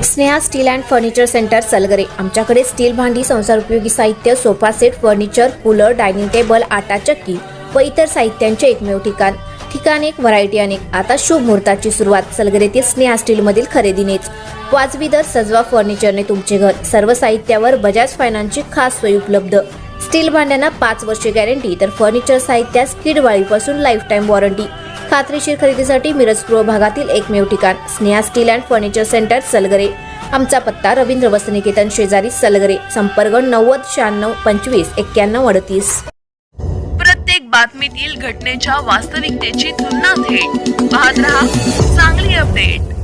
Sneha steel and furniture centre Salgare. आमच्याकडे steel भांडी, संसार उपयोगी साहित्य, sofa set, furniture, cooler, dining table, आटा चक्की व इतर साहित्यांचे एकमेव ठिकाण एक, व्हरायटी अनेक। आता शुभ मुहूर्ताची सुरुवात सलगरेतील स्नेहा स्टील मधील खरेदीनेच। वाजवी दर, सजवा फर्निचरने तुमचे घर। सर्व साहित्यावर बजाज फायनान्सची खास सोय उपलब्ध। स्टील भांड्यांना 5 वर्षे गॅरंटी, तर फर्निचर साहित्यास किडवाळीपासून लाईफ टाइम वॉरंटी। खात्रीशीर खरेदीसाठी मिरज पूर्व भागातील एकमेव ठिकाण Sneha steel and furniture centre Salgare. आमचा पत्ता रवींद्र वस्त्रनिकेतन शेजारी सलगरे। संपर्क 90 96 25 91 38। प्रत्येक बातमीतील घटनेच्या वास्तविकतेची तुलना थेट पाहत रहा चांगली अपडेट।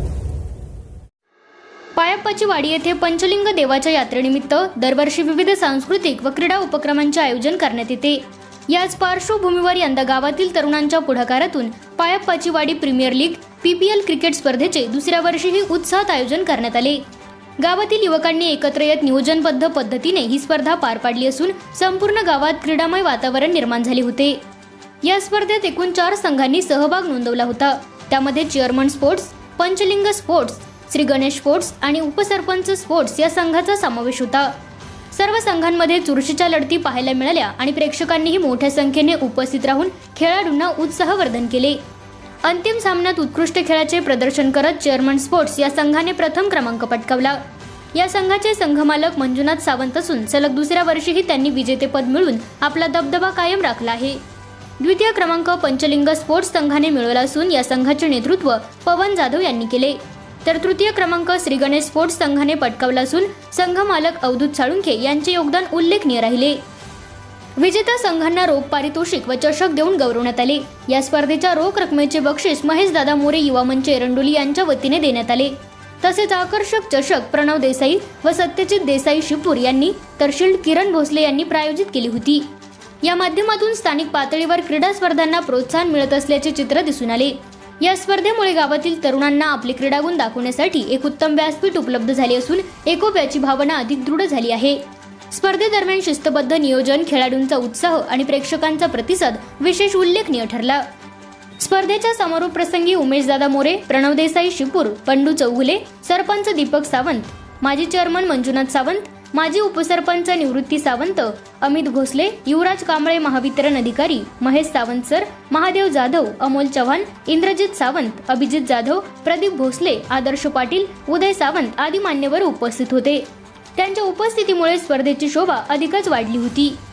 पायप्पाची वाडी येथे पंचलिंग देवाच्या यात्रेनिमित्त दरवर्षी विविध सांस्कृतिक व क्रीडा उपक्रमांचे आयोजन करण्यात येते। याच पार्श्वभूमीवर यंदा गावातील तरुणांच्या पुढाकारातून पायप्पाची वाडी प्रीमियर लीग PPL क्रिकेट स्पर्धेचे दुसऱ्या वर्षीही उत्साहात आयोजन करण्यात आले। गावातील युवकांनी एकत्र येत नियोजनबद्ध पद्धतीने ही स्पर्धा पार पाडली असून संपूर्ण गावात क्रीडामय वातावरण निर्माण झाले होते। या स्पर्धेत एकूण 4 संघांनी सहभाग नोंदवला होता। त्यामध्ये chairman sports, Panchling sports, Shri Ganesh sports आणि उपसरपंच स्पोर्ट्स या संघाचा समावेश होता। सर्व संघांमध्ये चुरशीच्या लढती पाहायला मिळाल्या आणि प्रेक्षकांनीही मोठ्या संख्येने उपस्थित राहून खेळाडूंना उत्साहवर्धन केले। अंतिम सामन्यात उत्कृष्ट खेळाचे प्रदर्शन करत चेअरमन स्पोर्ट्स या संघाने प्रथम क्रमांक पटकावला। या संघाचे संघमालक मंजुनाथ सावंत असून सलग दुसऱ्या वर्षीही त्यांनी विजेतेपद मिळवून आपला दबदबा कायम राखला आहे। द्वितीय क्रमांक पंचलिंग स्पोर्ट्स संघाने मिळवला असून या संघाचे नेतृत्व पवन जाधव यांनी केले, तर तृतीय क्रमांक श्री गणेश स्पोर्ट्स संघाने पटकावला असून संघ मालक अवधूत साळुंखे यांचे योगदान उल्लेखनीय राहिले। विजेत्या संघांना रोख पारितोषिक व चषक देऊन गौरवण्यात आले। या स्पर्धेच्या रोख रकमेचे बक्षीस महेश दादा मोरे युवा मंच एरंडोली यांच्या वतीने देण्यात आले। तसेच आकर्षक चषक प्रणव देसाई व सत्यजित देसाई शिपूर यांनी, तर शील्ड किरण भोसले यांनी प्रायोजित केली होती। या माध्यमातून स्थानिक पातळीवर क्रीडा स्पर्धांना प्रोत्साहन मिळत असल्याचे चित्र दिसून आले। या स्पर्धेमुळे गावातील तरुणांना आपले क्रीडागुण दाखवण्यासाठी एक उत्तम व्यासपीठ उपलब्ध झाले असून एकोप्याची भावना अधिक दृढ झाली आहे। स्पर्धेदरम्यान शिस्तबद्ध नियोजन, खेळाडूंचा उत्साह आणि प्रेक्षकांचा प्रतिसाद विशेष उल्लेखनीय ठरला। स्पर्धेच्या समारोप प्रसंगी उमेशदादा मोरे, प्रणव देसाई शिपूर, पंडू चौगुले, सरपंच दीपक सावंत, माजी चेअरमन मंजुनाथ सावंत, माजी उपसरपंच निवृत्ती सावंत, अमित भोसले, युवराज कांबळे महावितरण अधिकारी, महेश सावंत सर, महादेव जाधव, अमोल चव्हाण, इंद्रजित सावंत, अभिजित जाधव, प्रदीप भोसले, आदर्श पाटील, उदय सावंत आदी मान्यवर उपस्थित होते। त्यांच्या उपस्थितीमुळे स्पर्धेची शोभा अधिकच वाढली होती।